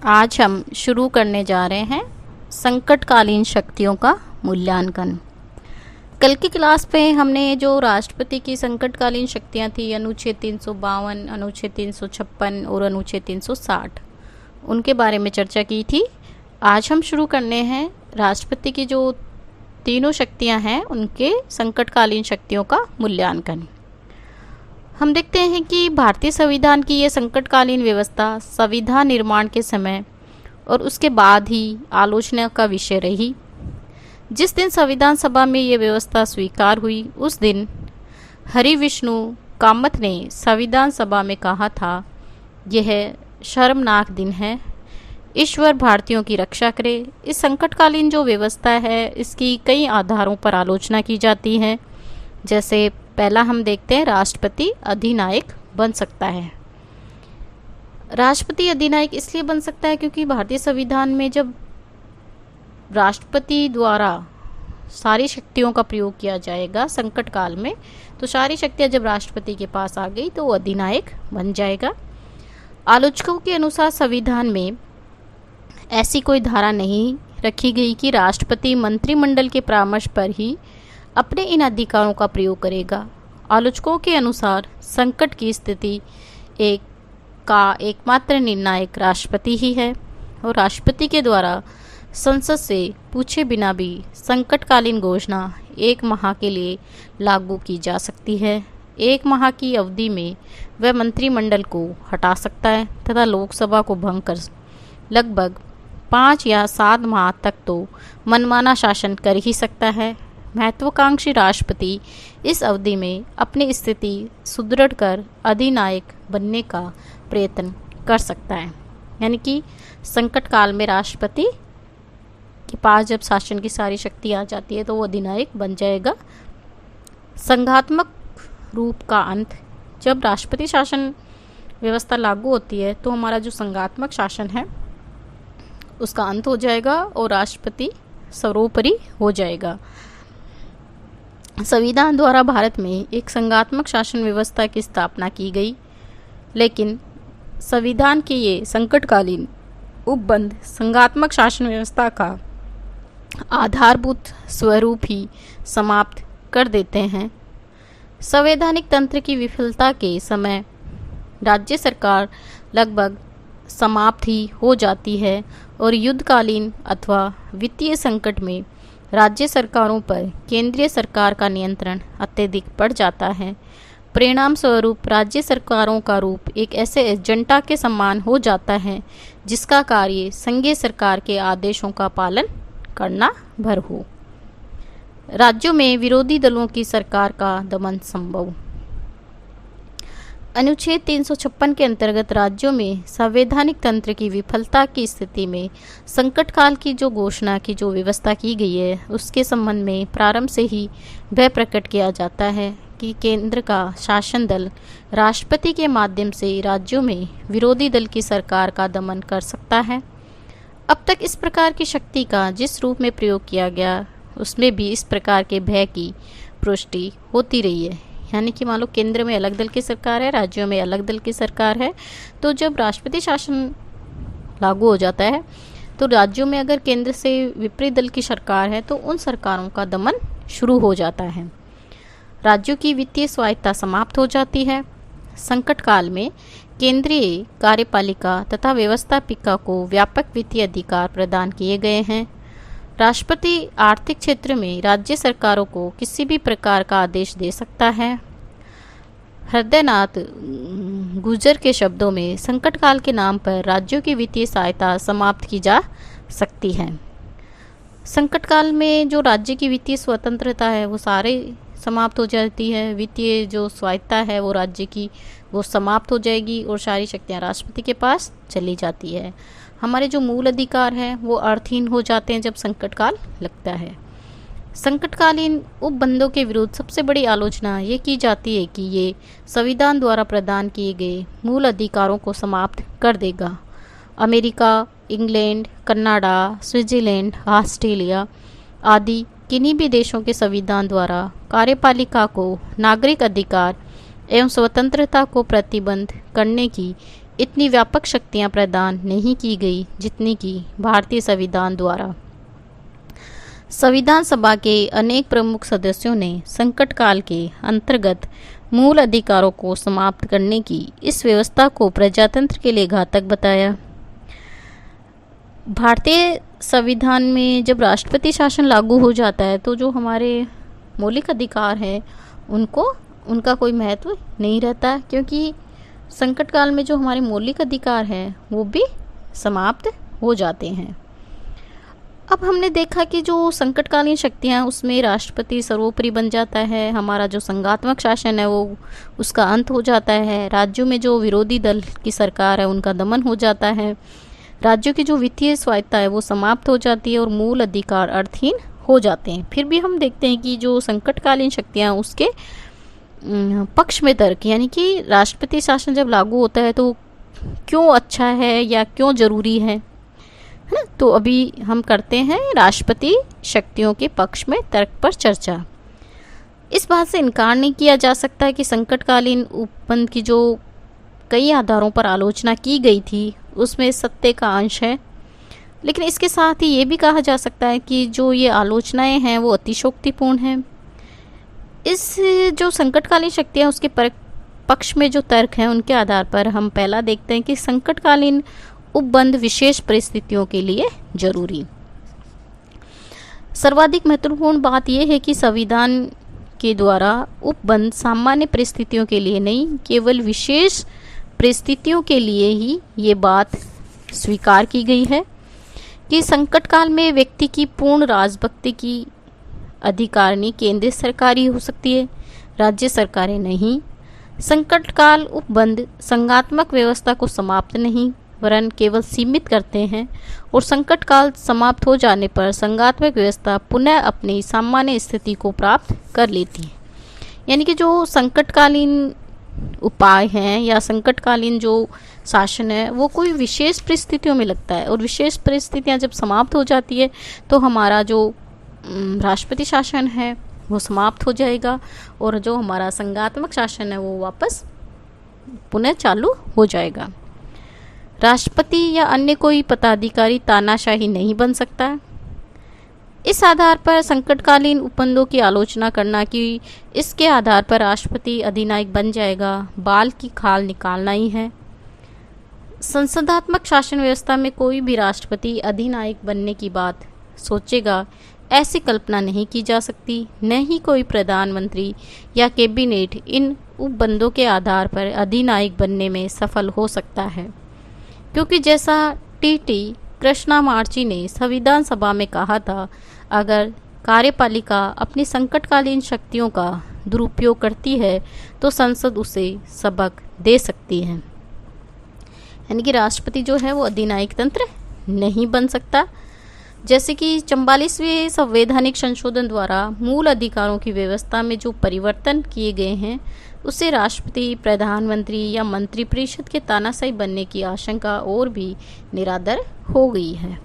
आज हम शुरू करने जा रहे हैं संकटकालीन शक्तियों का मूल्यांकन। कल की क्लास पे हमने जो राष्ट्रपति की संकटकालीन शक्तियां थी, अनुच्छेद 352, अनुच्छेद 356 और अनुच्छेद 360, उनके बारे में चर्चा की थी। आज हम शुरू करने हैं राष्ट्रपति की जो तीनों शक्तियां हैं उनके संकटकालीन शक्तियों का मूल्यांकन। हम देखते हैं कि भारतीय संविधान की यह संकटकालीन व्यवस्था संविधान निर्माण के समय और उसके बाद ही आलोचना का विषय रही। जिस दिन संविधान सभा में यह व्यवस्था स्वीकार हुई उस दिन हरिविष्णु कामत ने संविधान सभा में कहा था, यह शर्मनाक दिन है, ईश्वर भारतीयों की रक्षा करे। इस संकटकालीन जो व्यवस्था है इसकी कई आधारों पर आलोचना की जाती है। जैसे पहला हम देखते हैं, राष्ट्रपति अधिनायक बन सकता है। राष्ट्रपति अधिनायक इसलिए बन सकता है क्योंकि भारतीय संविधान में जब राष्ट्रपति द्वारा सारी शक्तियों का प्रयोग किया जाएगा संकट काल में, तो सारी शक्तियां जब राष्ट्रपति के पास आ गई तो वो अधिनायक बन जाएगा। आलोचकों के अनुसार संविधान में ऐसी कोई धारा नहीं रखी गई कि राष्ट्रपति मंत्रिमंडल के परामर्श पर ही अपने इन अधिकारों का प्रयोग करेगा। आलोचकों के अनुसार संकट की स्थिति का एकमात्र निर्णायक राष्ट्रपति ही है और राष्ट्रपति के द्वारा संसद से पूछे बिना भी संकटकालीन घोषणा 1 माह के लिए लागू की जा सकती है। 1 माह की अवधि में वह मंत्रिमंडल को हटा सकता है तथा लोकसभा को भंग कर लगभग 5 या 7 माह तक तो मनमाना शासन कर ही सकता है। महत्वाकांक्षी राष्ट्रपति इस अवधि में अपनी स्थिति सुदृढ़ कर अधिनायक बनने का प्रयत्न कर सकता है। यानी कि संकट काल में राष्ट्रपति के पास जब शासन की सारी शक्ति आ जाती है तो वो अधिनायक बन जाएगा। संघात्मक रूप का अंत, जब राष्ट्रपति शासन व्यवस्था लागू होती है तो हमारा जो संघात्मक शासन है उसका अंत हो जाएगा और राष्ट्रपति सर्वोपरि हो जाएगा। संविधान द्वारा भारत में एक संघात्मक शासन व्यवस्था की स्थापना की गई, लेकिन संविधान के ये संकटकालीन उपबंध संघात्मक शासन व्यवस्था का आधारभूत स्वरूप ही समाप्त कर देते हैं। संवैधानिक तंत्र की विफलता के समय राज्य सरकार लगभग समाप्त ही हो जाती है और युद्धकालीन अथवा वित्तीय संकट में राज्य सरकारों पर केंद्रीय सरकार का नियंत्रण अत्यधिक बढ़ जाता है। परिणाम स्वरूप राज्य सरकारों का रूप एक ऐसे एजेंडा के समान हो जाता है जिसका कार्य संघीय सरकार के आदेशों का पालन करना भर हो। राज्यों में विरोधी दलों की सरकार का दमन संभव। अनुच्छेद 356 के अंतर्गत राज्यों में संवैधानिक तंत्र की विफलता की स्थिति में संकट काल की जो घोषणा की जो व्यवस्था की गई है उसके संबंध में प्रारंभ से ही भय प्रकट किया जाता है कि केंद्र का शासन दल राष्ट्रपति के माध्यम से राज्यों में विरोधी दल की सरकार का दमन कर सकता है। अब तक इस प्रकार की शक्ति का जिस रूप में प्रयोग किया गया उसमें भी इस प्रकार के भय की पुष्टि होती रही है। यानी कि मान लो केंद्र में अलग दल की सरकार है, राज्यों में अलग दल की सरकार है, तो जब राष्ट्रपति शासन लागू हो जाता है तो राज्यों में अगर केंद्र से विपरीत दल की सरकार है तो उन सरकारों का दमन शुरू हो जाता है। राज्यों की वित्तीय स्वायत्तता समाप्त हो जाती है। संकट काल में केंद्रीय कार्यपालिका तथा व्यवस्थापिका को व्यापक वित्तीय अधिकार प्रदान किए गए हैं। राष्ट्रपति आर्थिक क्षेत्र में राज्य सरकारों को किसी भी प्रकार का आदेश दे सकता है। हृदयनाथ गुर्जर के शब्दों में संकट काल के नाम पर राज्यों की वित्तीय सहायता समाप्त की जा सकती है। संकट काल में जो राज्य की वित्तीय स्वतंत्रता है वो सारे समाप्त हो जाती है। वित्तीय जो स्वायत्तता है वो राज्य की वो समाप्त हो जाएगी और सारी शक्तियाँ राष्ट्रपति के पास चली जाती है। हमारे जो मूल अधिकार हैं वो अर्थहीन हो जाते हैं जब संकट काल लगता है। संकटकालीन उपबंधों के विरुद्ध सबसे बड़ी आलोचना ये की जाती है कि ये संविधान द्वारा प्रदान किए गए मूल अधिकारों को समाप्त कर देगा। America, England, Canada, Switzerland, Australia आदि किन्हीं भी देशों के संविधान द्वारा कार्यपालिका को नागरिक अधिकार एवं स्वतंत्रता को प्रतिबंध करने की इतनी व्यापक शक्तियां प्रदान नहीं की गई जितनी की भारतीय संविधान द्वारा। संविधान सभा के अनेक प्रमुख सदस्यों ने संकट काल के अंतर्गत मूल अधिकारों को समाप्त करने की इस व्यवस्था को प्रजातंत्र के लिए घातक बताया। भारतीय संविधान में जब राष्ट्रपति शासन लागू हो जाता है तो जो हमारे मौलिक अधिकार हैं उनका कोई महत्व नहीं रहता, क्योंकि संकट काल में जो हमारे मौलिक अधिकार हैं वो भी समाप्त हो जाते हैं। अब हमने देखा कि जो संकटकालीन शक्तियाँ उसमें राष्ट्रपति सर्वोपरि बन जाता है, हमारा जो संघात्मक शासन है वो उसका अंत हो जाता है, राज्यों में जो विरोधी दल की सरकार है उनका दमन हो जाता है, राज्यों की जो वित्तीय स्वायत्ता है वो समाप्त हो जाती है और मूल अधिकार अर्थहीन हो जाते हैं। फिर भी हम देखते हैं कि जो संकटकालीन शक्तियाँ उसके पक्ष में तर्क, यानी कि राष्ट्रपति शासन जब लागू होता है तो क्यों अच्छा है या क्यों ज़रूरी है ना। तो अभी हम करते हैं राष्ट्रपति शक्तियों के पक्ष में तर्क पर चर्चा। इस बात से इनकार नहीं किया जा सकता है कि संकटकालीन उपबंध की जो कई आधारों पर आलोचना की गई थी उसमें सत्य का अंश है, लेकिन इसके साथ ही ये भी कहा जा सकता है कि जो ये आलोचनाएं हैं वो अतिशयोक्तिपूर्ण हैं। इस जो संकटकालीन शक्तियाँ उसके पक्ष में जो तर्क हैं उनके आधार पर हम पहला देखते हैं कि संकटकालीन उपबंध विशेष परिस्थितियों के लिए जरूरी। सर्वाधिक महत्वपूर्ण बात यह है कि संविधान के द्वारा उपबंध सामान्य परिस्थितियों के लिए नहीं, केवल विशेष परिस्थितियों के लिए ही ये बात स्वीकार की गई है कि संकट काल में व्यक्ति की पूर्ण राजभक्ति की अधिकारिणी केंद्रीय सरकार ही हो सकती है, राज्य सरकारें नहीं। संकट काल उपबंध संघात्मक व्यवस्था को समाप्त नहीं वरन केवल सीमित करते हैं और संकट काल समाप्त हो जाने पर संघात्मक व्यवस्था पुनः अपनी सामान्य स्थिति को प्राप्त कर लेती है। यानी कि जो संकटकालीन उपाय हैं या संकटकालीन जो शासन है वो कोई विशेष परिस्थितियों में लगता है, और विशेष परिस्थितियां जब समाप्त हो जाती है तो हमारा जो राष्ट्रपति शासन है वो समाप्त हो जाएगा और जो हमारा संघात्मक शासन है वो वापस पुनः चालू हो जाएगा। राष्ट्रपति या अन्य कोई पदाधिकारी तानाशाही नहीं बन सकता। इस आधार पर संकटकालीन उपबंधों की आलोचना करना कि इसके आधार पर राष्ट्रपति अधिनायक बन जाएगा, बाल की खाल निकालना ही है। संसदात्मक शासन व्यवस्था में कोई भी राष्ट्रपति अधिनायक बनने की बात सोचेगा, ऐसी कल्पना नहीं की जा सकती। न ही कोई प्रधानमंत्री या कैबिनेट इन उपबंधों के आधार पर अधिनायक बनने में सफल हो सकता है, क्योंकि जैसा टी कृष्णामार्ची ने संविधान सभा में कहा था, अगर कार्यपालिका अपनी संकटकालीन शक्तियों का दुरुपयोग करती है तो संसद उसे सबक दे सकती है। यानी कि राष्ट्रपति जो है वो अधिनायक तंत्र नहीं बन सकता। जैसे कि 44वें संवैधानिक संशोधन द्वारा मूल अधिकारों की व्यवस्था में जो परिवर्तन किए गए हैं उससे राष्ट्रपति, प्रधानमंत्री या मंत्रिपरिषद के तानाशाही बनने की आशंका और भी निरादर हो गई है।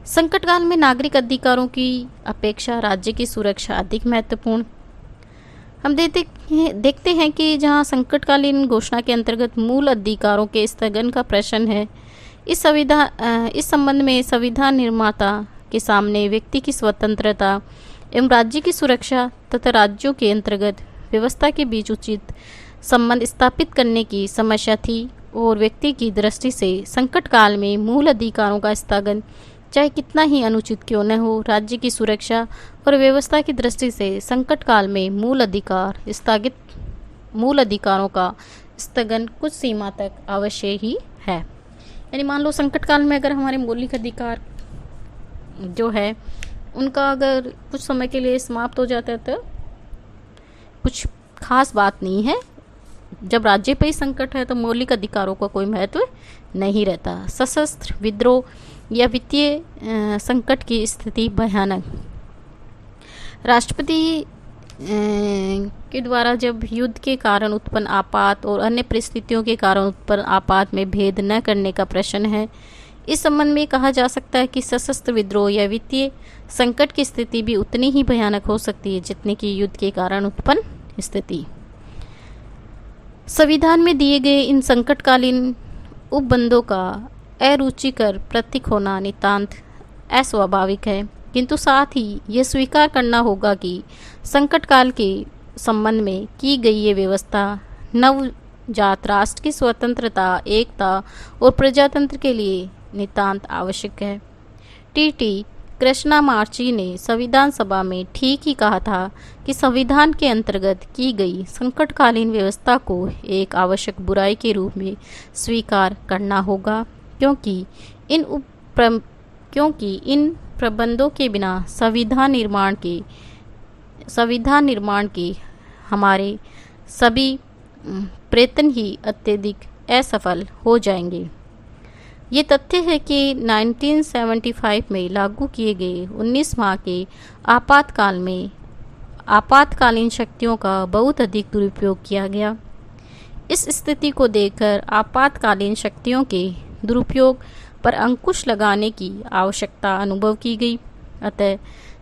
संकट काल में नागरिक अधिकारों की अपेक्षा राज्य की सुरक्षा अधिक महत्वपूर्ण। हम देखते हैं कि जहां संकटकालीन घोषणा के अंतर्गत मूल अधिकारों के स्थगन का प्रश्न है, इस संबंध में संविधान निर्माता के सामने व्यक्ति की स्वतंत्रता एवं राज्य की सुरक्षा तथा राज्यों के अंतर्गत व्यवस्था के बीच उचित संबंध स्थापित करने की समस्या थी, और व्यक्ति की दृष्टि से संकट काल में मूल अधिकारों का स्थगन चाहे कितना ही अनुचित क्यों न हो, राज्य की सुरक्षा और व्यवस्था की दृष्टि से संकट काल में मूल अधिकारों का स्थगन कुछ सीमा तक अवश्य ही है। यानी मान लो संकट काल में अगर हमारे मौलिक अधिकार जो है उनका अगर कुछ समय के लिए समाप्त हो जाता है तो कुछ खास बात नहीं है। जब राज्य पे ही संकट है तो मौलिक अधिकारों का कोई महत्व नहीं रहता। सशस्त्र विद्रोह या वित्तीय संकट की स्थिति भयानक। राष्ट्रपति के द्वारा जब युद्ध के कारण उत्पन्न आपात और अन्य परिस्थितियों के कारण उत्पन्न आपात में भेद न करने का प्रश्न है। इस संबंध में कहा जा सकता है कि सशस्त्र विद्रोह या वित्तीय संकट की स्थिति भी उतनी ही भयानक हो सकती है जितनी कि युद्ध के कारण उत्पन्न स्थिति। संविधान में दिए गए इन संकटकालीन उपबंधों का अरुचिकर प्रतीक होना नितांत अस्वाभाविक है, किंतु साथ ही यह स्वीकार करना होगा कि संकट काल के संबंध में की गई ये व्यवस्था नवजात राष्ट्र की स्वतंत्रता, एकता और प्रजातंत्र के लिए नितांत आवश्यक है। टी कृष्णामार्ची ने संविधान सभा में ठीक ही कहा था कि संविधान के अंतर्गत की गई संकटकालीन व्यवस्था को एक आवश्यक बुराई के रूप में स्वीकार करना होगा, क्योंकि इन प्रबंधों के बिना संविधान निर्माण के हमारे सभी प्रयत्न ही अत्यधिक असफल हो जाएंगे। ये तथ्य है कि 1975 में लागू किए गए 19 माह के आपातकाल में आपातकालीन शक्तियों का बहुत अधिक दुरुपयोग किया गया। इस स्थिति को देखकर आपातकालीन शक्तियों के दुरुपयोग पर अंकुश लगाने की आवश्यकता अनुभव की गई। अतः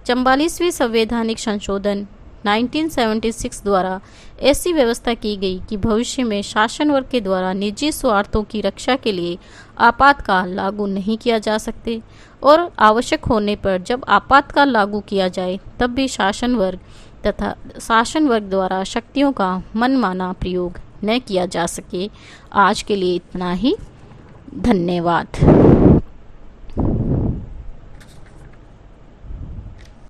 44वें संवैधानिक संशोधन 1976 द्वारा ऐसी व्यवस्था की गई कि भविष्य में शासन वर्ग के द्वारा निजी स्वार्थों की रक्षा के लिए आपातकाल लागू नहीं किया जा सकते, और आवश्यक होने पर जब आपातकाल लागू किया जाए तब भी शासन वर्ग द्वारा शक्तियों का मनमाना प्रयोग न किया जा सके। आज के लिए इतना ही। धन्यवाद।